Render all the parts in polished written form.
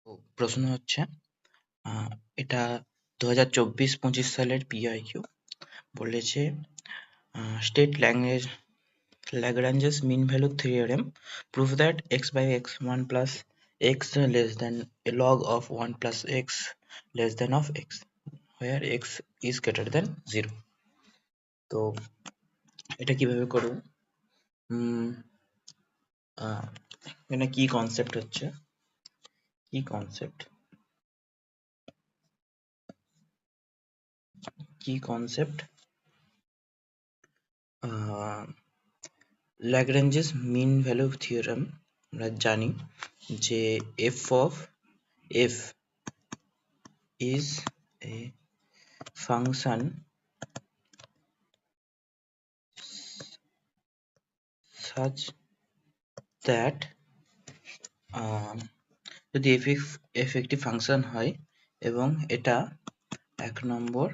তো প্রশ্ন হচ্ছে এটা 2024-25 সালের PIQ বলেছে state Lagrange's mean value theorem prove that x by x 1 plus x less than a log of 1 plus x less than of x where x is greater than 0. তো এটা কিভাবে করব? এখানে কি কনসেপ্ট হচ্ছে, Lagrange's mean value theorem আমরা জানি যে f of f is a function such that যদি f একটি ফাংশন হয় এবং এটা 1 নম্বর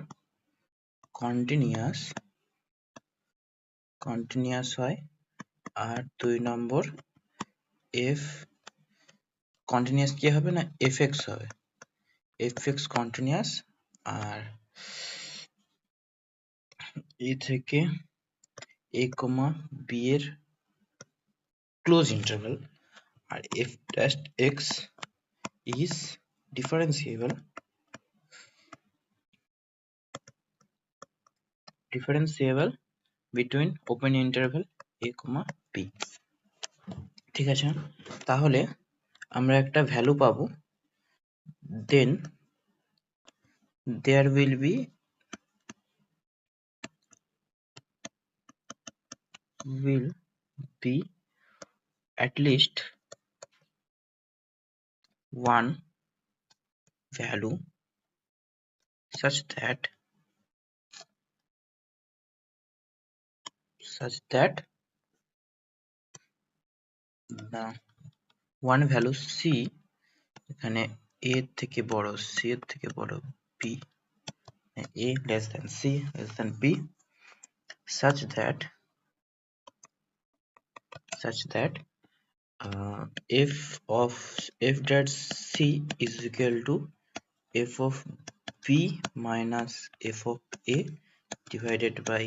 কন্টিনিউয়াস হয় আর 2 নম্বর f কন্টিনিউয়াস কি হবে না fx হবে, fx কন্টিনিউয়াস আর a থেকে a, b এর close interval R f dash x is differentiable between open interval a, b. ঠিক আছে, তাহলে আমরা একটা ভ্যালু পাবো, then there will be at least one value such that the one value c এখানে a থেকে বড়, c এর থেকে বড়, b a less than c less than b such that f of f dash c is equal to f of b minus f of a divided by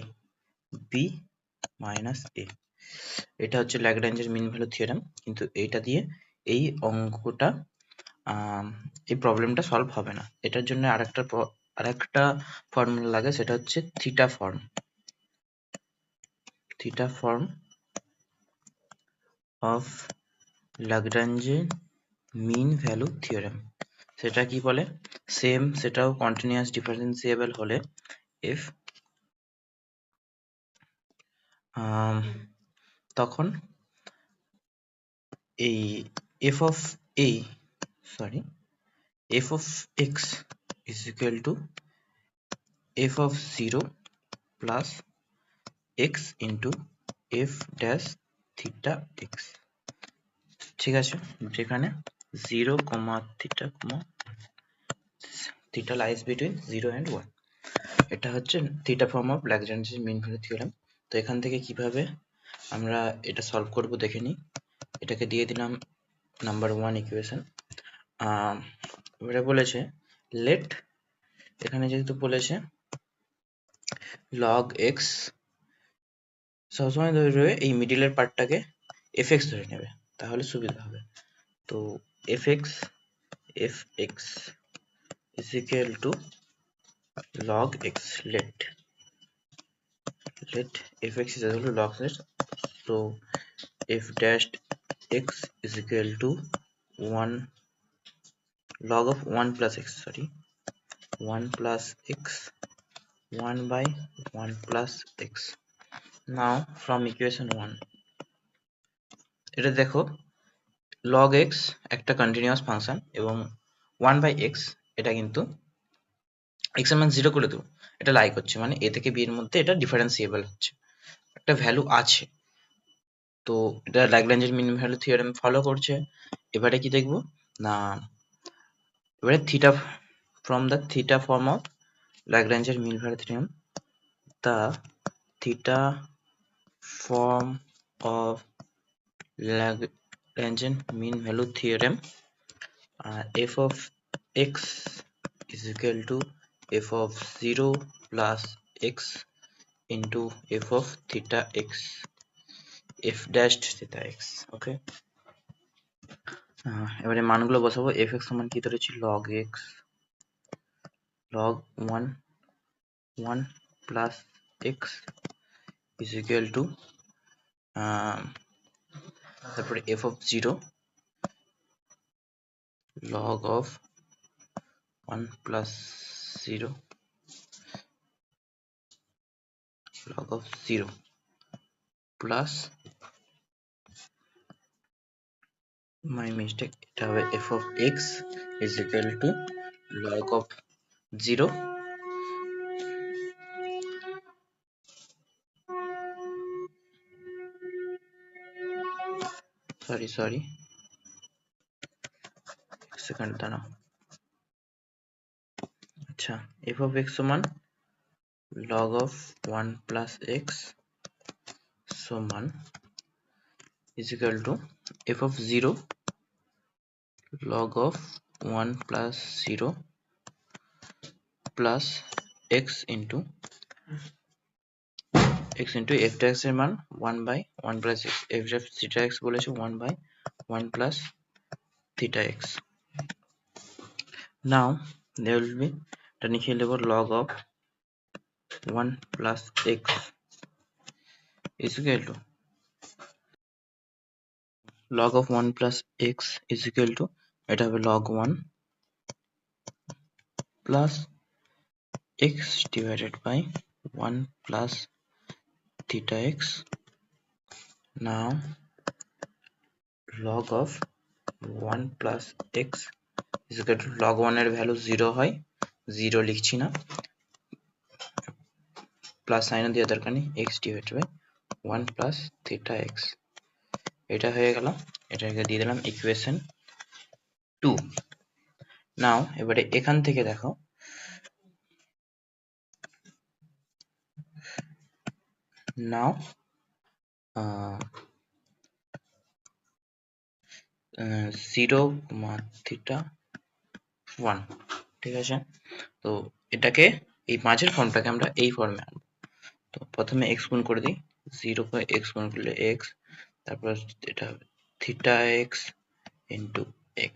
b minus a. এটা হচ্ছে ল্যাগ্রাঞ্জের mean value theorem, কিন্তু এইটা দিয়ে এই অঙ্কটা এই প্রবলেমটা solve হবে না। এটার জন্য আরেকটা ফর্মুলা লাগে, সেটা হচ্ছে থিটা ফর্ম অফ ল্যাগ্রাঞ্জে মিন ভ্যালু থিওরেম। সেটা কি বলে? সেটাও কন্টিনিউয়াস ডিফারেন্সিয়েবল হলে f তখন এই f of x is equal to f of 0 plus x into f dash theta x। ঠিক আছে, যেখানে 0, theta lies between 0 and 1। এটা হচ্ছে থিটা ফর্ম অফ ল্যাগ্রাঞ্জের মিন ভ্যালু থিওরেম। তো এখান থেকে কিভাবে আমরা এটা সলভ করব দেখে নিই। এটাকে দিয়ে দিলাম নাম্বার 1 ইকুয়েশন। এবারে বলেছে লেট, এখানে যেহেতু বলেছে log x, সবসময় ধরে এই মিডিলের পার্টটাকে fx ধরে নেবে, তাহলে সুবিধা হবে। তো fx is equal to log x, let fx is equal to log x, so f dash x is equal to 1 log of 1 plus x, 1 plus x, 1 by 1 plus x। now from equation 1 এটা দেখো log x একটা continuous function এবং 1 by x এটা কিন্তু x এর মান 0 করে দেবো, এটা লাই করছে, মানে a থেকে b এর মধ্যে এটা ডিফারেন্সিয়েবল হচ্ছে, একটা ভ্যালু আছে। তো এটা ল্যাগ্রাঞ্জের মিন ভ্যালু থিওরেম ফলো করছে। এবারে কি দেখবো না, এবারে theta from the theta form of ল্যাগ্রাঞ্জের mean value theorem, the theta form of Lagrangian mean value theorem f of x is equal to f of 0 plus x into f of theta x, f dashed theta x. ওকে, এবারে মানগুলো বসাবো। f x সমান কি ধরেছি, log x, log 1 plus x is equal to তারপরে f of 0 log of 1 plus 0 log of 0 plus my mistake, এটা হবে f of x is equal to log of 0 sorry second দাঁড়াও। আচ্ছা, f of x সমান log of 1 plus x সমান is equal to f of 0 log of 1 plus 0 plus x into f dash এর মান 1 by 1 plus x, f dash theta x বলেছে 1 by 1 plus theta x. Now there will be এটা লিখে নেব log of 1 plus x is equal to log of 1 plus x is equal to এটা হবে log 1 plus x divided by 1 plus theta x. Now log of 1 plus x is equal to log 1 এর value 0 হয়, 0 লিখছি না, plus sign দেওয়ার দরকার নেই, x divided by 1 plus theta x, এটা হয়ে গেল, এটাকে দিয়ে দিলাম ইকুয়েশন 2. নাও এবারে এখান থেকে দেখো নাও 0, থিটা 1, ঠিক আছে। তো এটাকে এই মাঝের ফর্মটাকে আমরা এই ফর্মে আনবো। তো প্রথমে x গুণ করে দিই, 0 কে x গুণ করলে x, তারপর এটা হবে থিটা x ইন্টু x।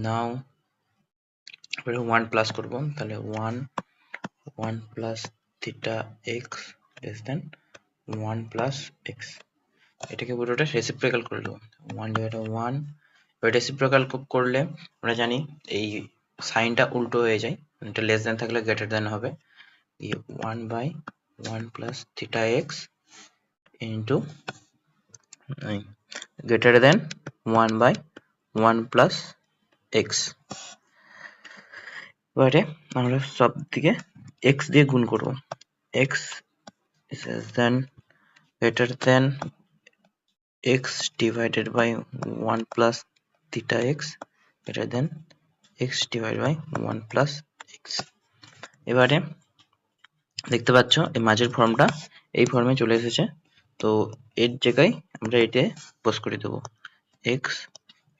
নাও এবারে 1 প্লাস করবো, তাহলে 1 plus theta x less than 1 plus x, এটাকে পুরোটা রেসিপ্রোকাল করে দেবো, 1 ডিভাইডেড 1। এবার রেসিপ্রোকাল করলে আমরা জানি এই সাইনটা উল্টো হয়ে যায়, এটা লেস দেন থাকলে গ্রেটার দেন হবে, 1 by 1 plus theta x into greater than 1 by 1 plus x। এবারে আমরা সব দিকে x দিয়ে গুণ করব, x is less than greater than x divided by 1 plus theta x greater than x divided by 1 plus x। এবারে দেখতে পাচ্ছ এই মাঝের ফর্মটা এই ফর্মে চলে এসেছে, তো এর জায়গায় আমরা এটা পোস্ট করে দেব, x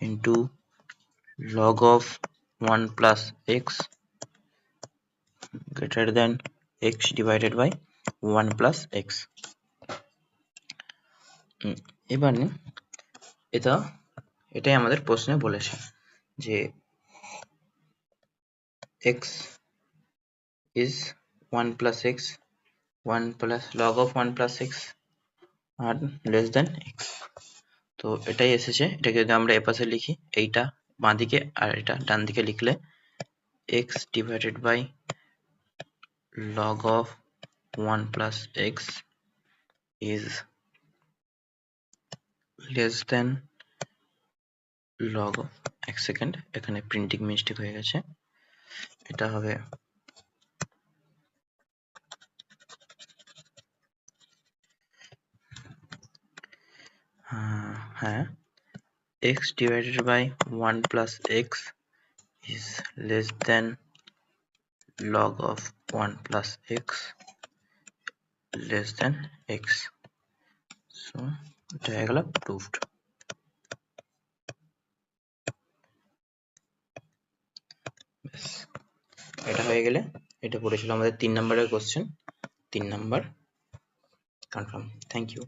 into log of 1 plus x greater than x divided by 1 plus x। এবারে এটাই আমাদের প্রশ্নে বলেছে যে x is 1 plus x, 1 plus log of 1 plus x R less than x। তো এটাই এসেছে, এটাকে যদি আমরা এপাশে লিখি, এইটা বাঁদিকে আর এটা ডান দিকে লিখলে x divided by log of 1 plus x is less than log of, এক সেকেন্ড এখানে প্রিন্টিং মিস্টেক হয়ে গেছে, এটা হবে হ্যাঁ, x divided by 1 plus x is less than log of 1 plus x less than x। So এটা হয়ে গেল proved। এটা হয়ে গেলে এটা পড়েছিল আমাদের 3 নম্বরের question, 3 number confirm. Thank you.